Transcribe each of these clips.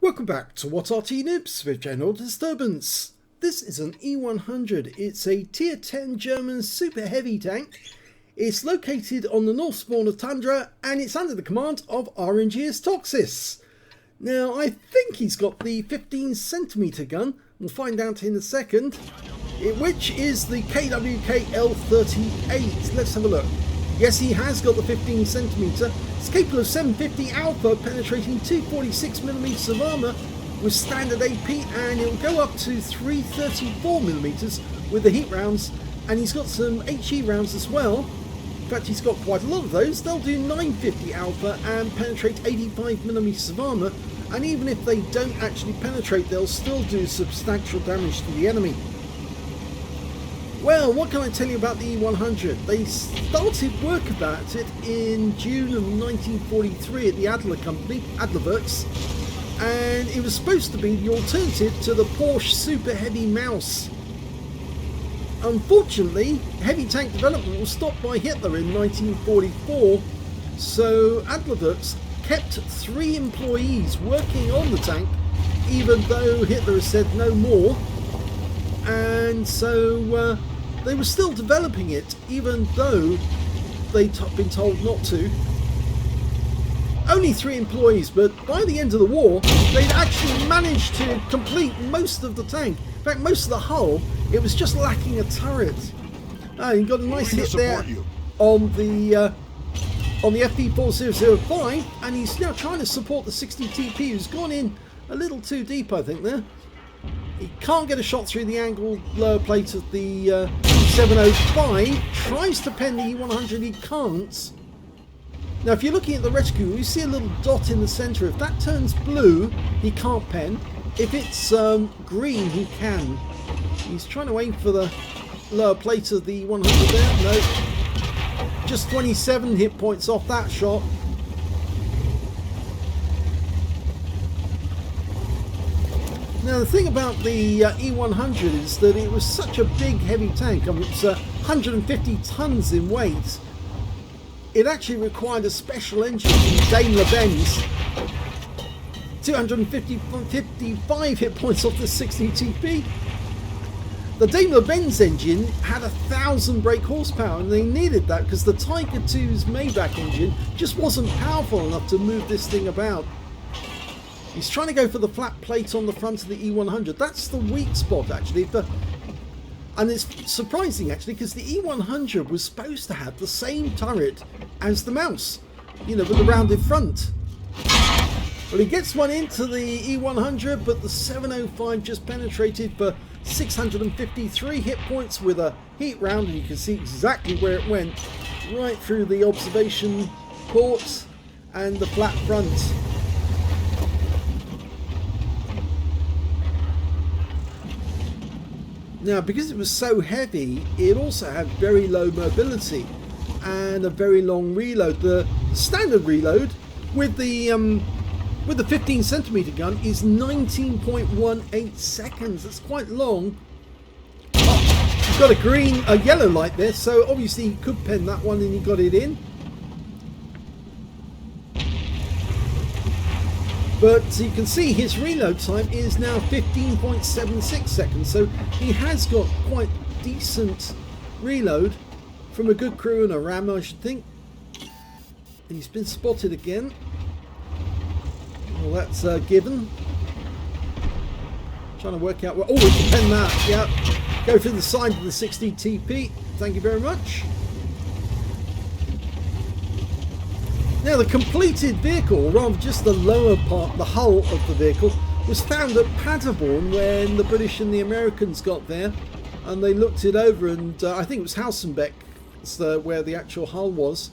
Welcome back to What Arty Noobs with General Disturbance. This is an E100. It's a tier 10 German super heavy tank. It's located on the north spawn of Tundra and it's under the command of RNG's Toxis. Now I think he's got the 15cm gun, we'll find out in a second, which is the KWK L38. Let's have a look. Yes, he has got the 15cm. It's capable of 750 alpha, penetrating 246mm of armour with standard AP, and it'll go up to 334mm with the heat rounds, and he's got some HE rounds as well. In fact, he's got quite a lot of those. They'll do 950 alpha and penetrate 85mm of armour, and even if they don't actually penetrate, they'll still do substantial damage to the enemy. Well, what can I tell you about the E100? They started work about it in June of 1943 at the Adler company, Adlerworks, and it was supposed to be the alternative to the Porsche Super Heavy Mouse. Unfortunately, heavy tank development was stopped by Hitler in 1944, so Adlerworks kept 3 employees working on the tank, even though Hitler has said no more, and so they were still developing it, even though they'd been told not to. Only 3 employees, but by the end of the war, they'd actually managed to complete most of the tank. In fact, most of the hull. It was just lacking a turret. You got a nice hit there on the FV4005, and he's now trying to support the 60TP, who's gone in a little too deep, I think, there. He can't get a shot through the angled lower plate of the 705. Tries to pen the E100, he can't. Now if you're looking at the reticule, you see a little dot in the centre. If that turns blue, he can't pen. If it's green, he can. He's trying to aim for the lower plate of the E100 there. No. Just 27 hit points off that shot. Now the thing about the E100 is that it was such a big heavy tank. I mean, it's 150 tons in weight. It actually required a special engine from Daimler-Benz. 255 hit points off the 60TP. The Daimler-Benz engine had 1,000 brake horsepower, and they needed that because the Tiger II's Maybach engine just wasn't powerful enough to move this thing about. He's trying to go for the flat plate on the front of the E100. That's the weak spot, actually. And it's surprising, actually, because the E100 was supposed to have the same turret as the Mouse, you know, with the rounded front. Well, he gets one into the E100, but the 705 just penetrated for 653 hit points with a heat round, and you can see exactly where it went, right through the observation port and the flat front. Now, because it was so heavy, it also had very low mobility and a very long reload. The standard reload with the 15cm gun is 19.18 seconds. That's quite long. Oh, you've got a yellow light there, so obviously he could pen that one and he got it in. But you can see his reload time is now 15.76 seconds, so he has got quite decent reload from a good crew and a RAM, I should think. And he's been spotted again. Well, that's given. Trying to work out what. Oh, we can pen that. Yeah, go through the side of the 60TP. Thank you very much. Now the completed vehicle, or rather just the lower part, the hull of the vehicle, was found at Paderborn when the British and the Americans got there, and they looked it over, and I think it was Hausenbeck where the actual hull was,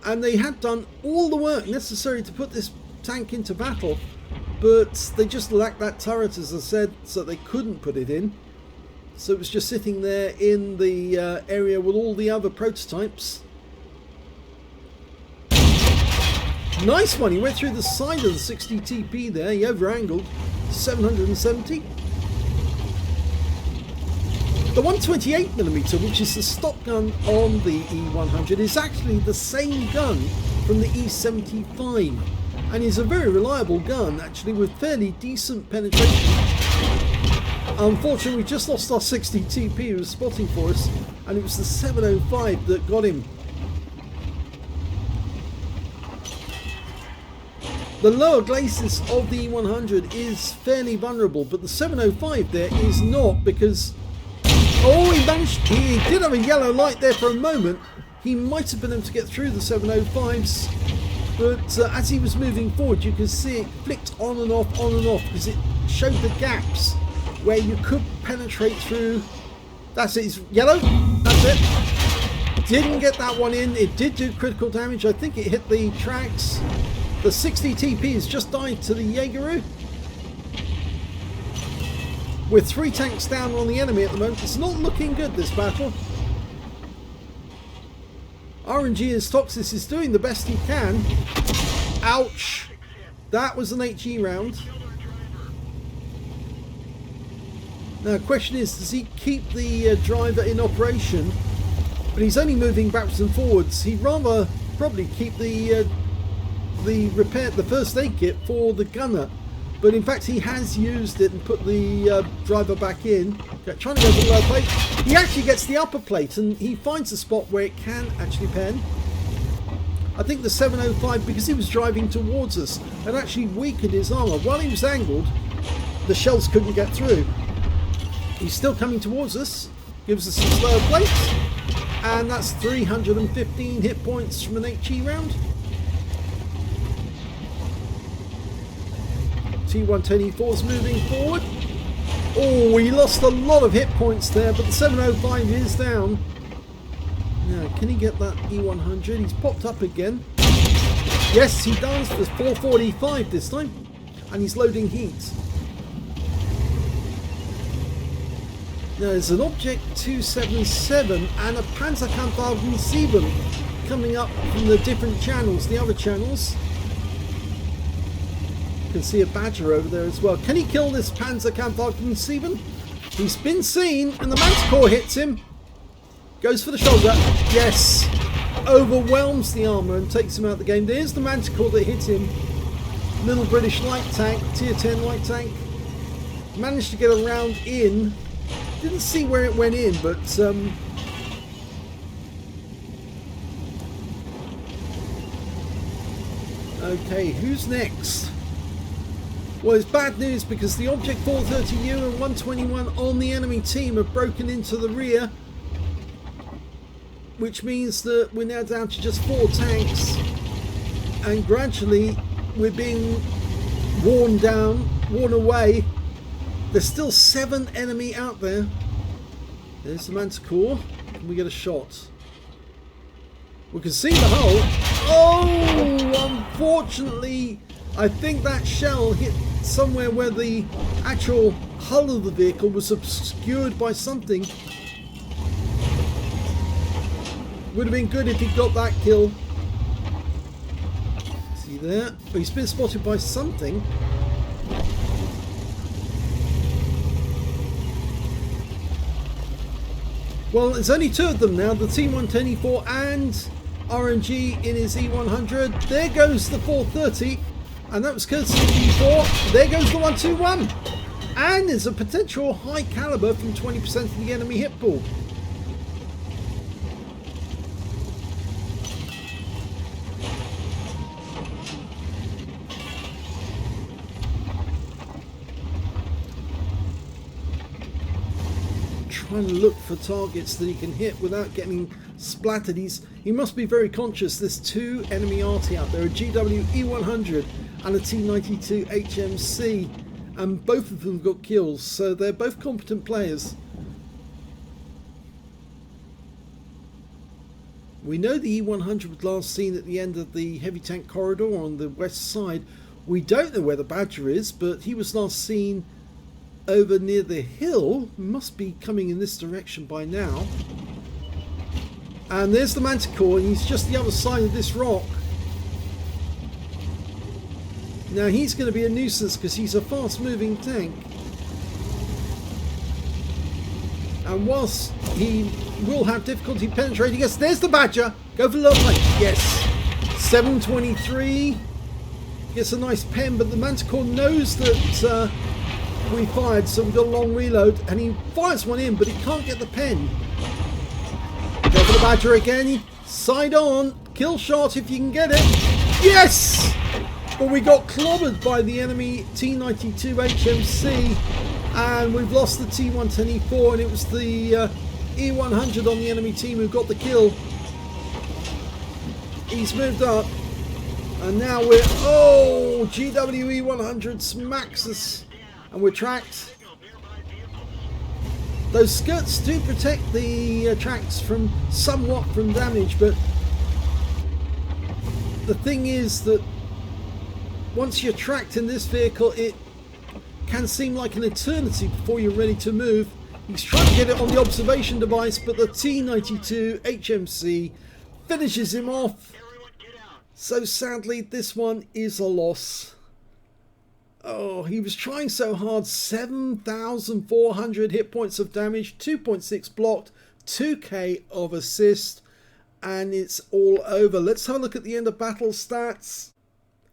and they had done all the work necessary to put this tank into battle, but they just lacked that turret, as I said, so they couldn't put it in. So it was just sitting there in the area with all the other prototypes. Nice one, he went through the side of the 60TP there, he over-angled 770. The 128mm, which is the stock gun on the E100, is actually the same gun from the E75. And he's a very reliable gun, actually, with fairly decent penetration. Unfortunately, we just lost our 60 TP who was spotting for us, and it was the 705 that got him. The lower glacis of the E100 is fairly vulnerable, but the 705 there is not, because... Oh, he did have a yellow light there for a moment. He might have been able to get through the 705s, but as he was moving forward, you can see it flicked on and off, because it showed the gaps where you could penetrate through. That's it, it's yellow, that's it. Didn't get that one in. It did do critical damage. I think it hit the tracks. The 60 TP has just died to the Jaegeru. With 3 tanks down on the enemy at the moment. It's not looking good, this battle. RNG as Toxis is doing the best he can. Ouch. That was an HE round. Now the question is, does he keep the driver in operation? But he's only moving backwards and forwards. He'd rather probably keep the first aid kit for the gunner. But in fact he has used it and put the driver back in. Trying to go for the lower plate. He actually gets the upper plate and he finds a spot where it can actually pen. I think the 705, because he was driving towards us, had actually weakened his armour. While he was angled, the shells couldn't get through. He's still coming towards us. Gives us some slower plates. And that's 315 hit points from an HE round. T124 is moving forward. Oh, he lost a lot of hit points there, but the 705 is down. Now, can he get that E100? He's popped up again. Yes, he does. There's 445 this time. And he's loading heat. Now, there's an Object 277 and a Panzerkampfwagen 7 coming up from the different channels, the other channels. You can see a Badger over there as well. Can he kill this Panzerkampfwagen 7? He's been seen, and the Manticore hits him. Goes for the shoulder. Yes. Overwhelms the armour and takes him out of the game. There's the Manticore that hit him. Little British light tank, tier 10 light tank. Managed to get a round in. Didn't see where it went in, but okay, who's next? Well, it's bad news because the Object 430U and 121 on the enemy team have broken into the rear, which means that we're now down to just 4 tanks, and gradually we're being worn down, worn away. There's still 7 enemy out there. There's the Manticore. Can we get a shot? We can see the hull. Oh, unfortunately, I think that shell hit somewhere where the actual hull of the vehicle was obscured by something. Would have been good if he got that kill. See there? But he's been spotted by something. Well, there's only 2 of them now, the T124 and RNG in his E100. There goes the 430, and that was courtesy of E4. There goes the 121, and there's a potential high caliber from 20% of the enemy hit pool. Trying to look for targets that he can hit without getting splattered. He must be very conscious. There's 2 enemy Arty out there, a GW E100 and a T92 HMC, and both of them got kills, so they're both competent players. We know the E100 was last seen at the end of the heavy tank corridor on the west side. We don't know where the Badger is, but he was last seen over near the hill. Must be coming in this direction by now. And there's the Manticore. He's just the other side of this rock. Now he's going to be a nuisance because he's a fast moving tank. And whilst he will have difficulty penetrating us, there's the Badger. Go for the low plate. Yes. 723. Gets a nice pen, but the Manticore knows that we fired, so we've got a long reload, and he fires one in, but he can't get the pen. Go for the Badger again. Side on. Kill shot if you can get it. Yes! But we got clobbered by the enemy T92 HMC, and we've lost the T124, and it was the E100 on the enemy team who got the kill. He's moved up, and now we're... Oh! GWE100 smacks us, and we're tracked. Those skirts do protect the tracks from somewhat from damage, but the thing is that once you're tracked in this vehicle, it can seem like an eternity before you're ready to move. He's trying to get it on the observation device, but the T92 HMC finishes him off. So sadly, this one is a loss. Oh, he was trying so hard. 7,400 hit points of damage, 2.6 blocked, 2k of assist, and it's all over. Let's have a look at the end of battle stats.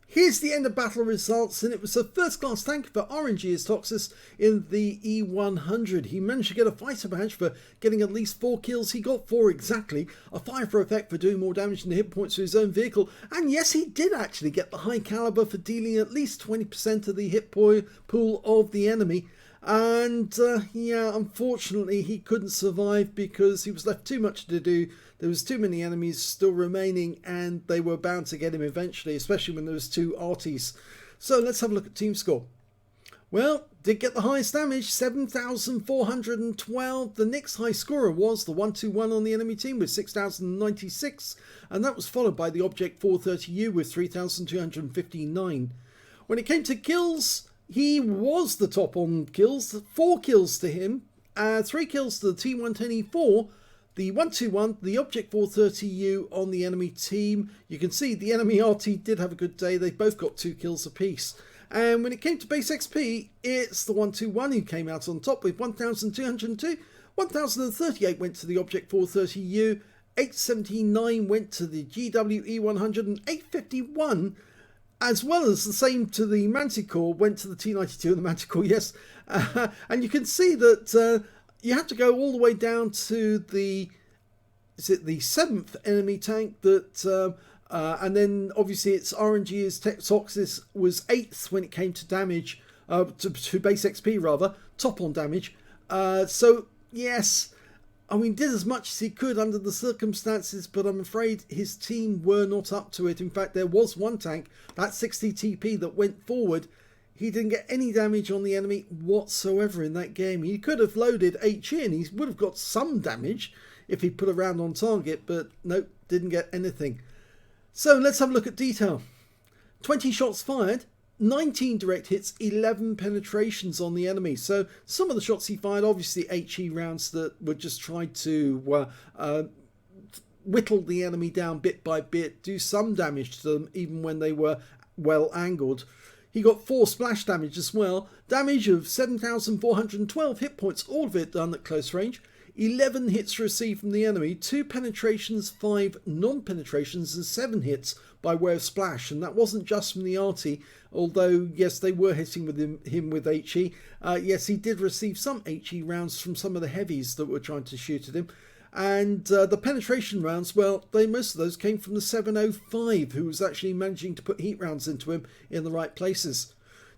Here's the end of battle results, and it was a first class tank for RNG's Toxis in the E100. He managed to get a fighter badge for getting at least 4 kills. He got 4 exactly, a 5 for effect for doing more damage than the hit points to his own vehicle, and yes, he did actually get the high caliber for dealing at least 20% of the hit pool of the enemy. And yeah, unfortunately he couldn't survive because he was left too much to do. There was too many enemies still remaining, and they were bound to get him eventually, especially when there was 2 Artys. So let's have a look at team score. Well, did get the highest damage, 7,412. The next high scorer was the 121 on the enemy team with 6,096, and that was followed by the Object 430U with 3,259. When it came to kills, he was the top on kills, 4 kills to him, 3 kills to the T124, the 121, the Object 430U on the enemy team. You can see the enemy Arty did have a good day. They both got 2 kills apiece. And when it came to base XP, it's the 121 who came out on top with 1,202. 1,038 went to the Object 430U, 879 went to the GWE100, and 851, as well as the same to the Manticore, went to the T92 and the Manticore, yes. And you can see that you have to go all the way down to the 7th enemy tank that, and then obviously it's RNG's Toxis was 8th when it came to damage, to base XP rather, top on damage. So yes, I mean, did as much as he could under the circumstances, but I'm afraid his team were not up to it. In fact, there was one tank, that 60 TP, that went forward. He didn't get any damage on the enemy whatsoever in that game. He could have loaded HE and he would have got some damage if he put a round on target, but nope, didn't get anything. So let's have a look at detail. 20 shots fired, 19 direct hits, 11 penetrations on the enemy. So some of the shots he fired, obviously HE rounds that were just trying to whittle the enemy down bit by bit, do some damage to them even when they were well angled. He got 4 splash damage as well. Damage of 7,412 hit points, all of it done at close range. 11 hits received from the enemy, 2 penetrations, 5 non-penetrations, and 7 hits by way of splash. And that wasn't just from the Arty, although yes, they were hitting with him with HE. Yes, he did receive some HE rounds from some of the heavies that were trying to shoot at him. And the penetration rounds, well, most of those came from the 705, who was actually managing to put heat rounds into him in the right places.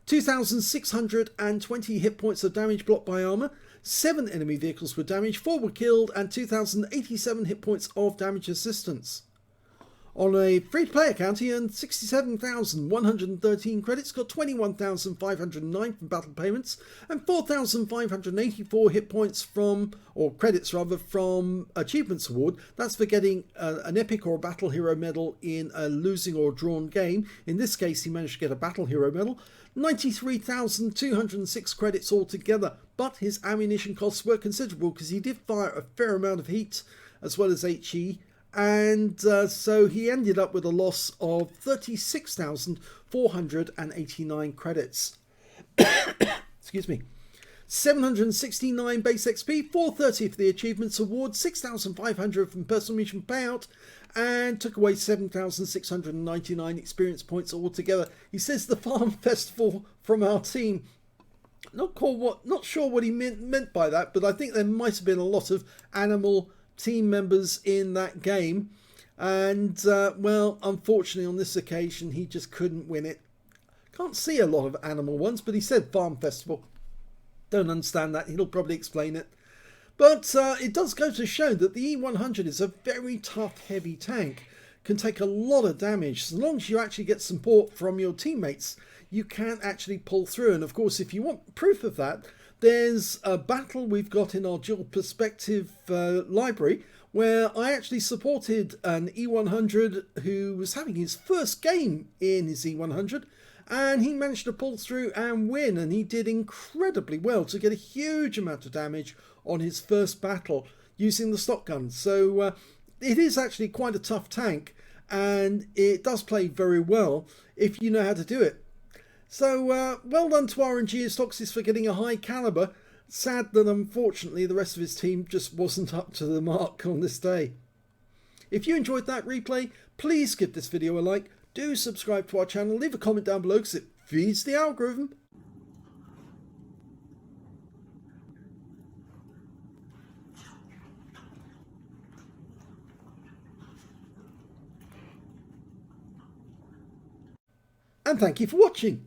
2,620 hit points of damage blocked by armour, 7 enemy vehicles were damaged, 4 were killed, and 2,087 hit points of damage assistance. On a free-to-play account, he earned 67,113 credits, got 21,509 from battle payments, and 4,584 hit points from, or credits rather, from Achievements Award. That's for getting an Epic or a Battle Hero medal in a losing or drawn game. In this case, he managed to get a Battle Hero medal. 93,206 credits altogether, but his ammunition costs were considerable because he did fire a fair amount of heat as well as HE. And so he ended up with a loss of 36,489 credits. Excuse me. 769 base XP, 430 for the Achievements Award, 6,500 from Personal Mission Payout, and took away 7,699 experience points altogether. He says the Farm Festival from our team. Not sure what he meant by that, but I think there might have been a lot of Animal team members in that game. And, well, unfortunately on this occasion, he just couldn't win it. Can't see a lot of Animal ones, but he said Farm Festival. Don't understand that. He'll probably explain it. But it does go to show that the E100 is a very tough, heavy tank. Can take a lot of damage. As long as you actually get support from your teammates, you can actually pull through. And of course, if you want proof of that, there's a battle we've got in our dual perspective library where I actually supported an E100 who was having his first game in his E100, and he managed to pull through and win, and he did incredibly well to get a huge amount of damage on his first battle using the stock gun. So it is actually quite a tough tank, and it does play very well if you know how to do it. So well done to RNG Stoxis for getting a high caliber. Sad that unfortunately the rest of his team just wasn't up to the mark on this day. If you enjoyed that replay, please give this video a like. Do subscribe to our channel, leave a comment down below because it feeds the algorithm. And thank you for watching.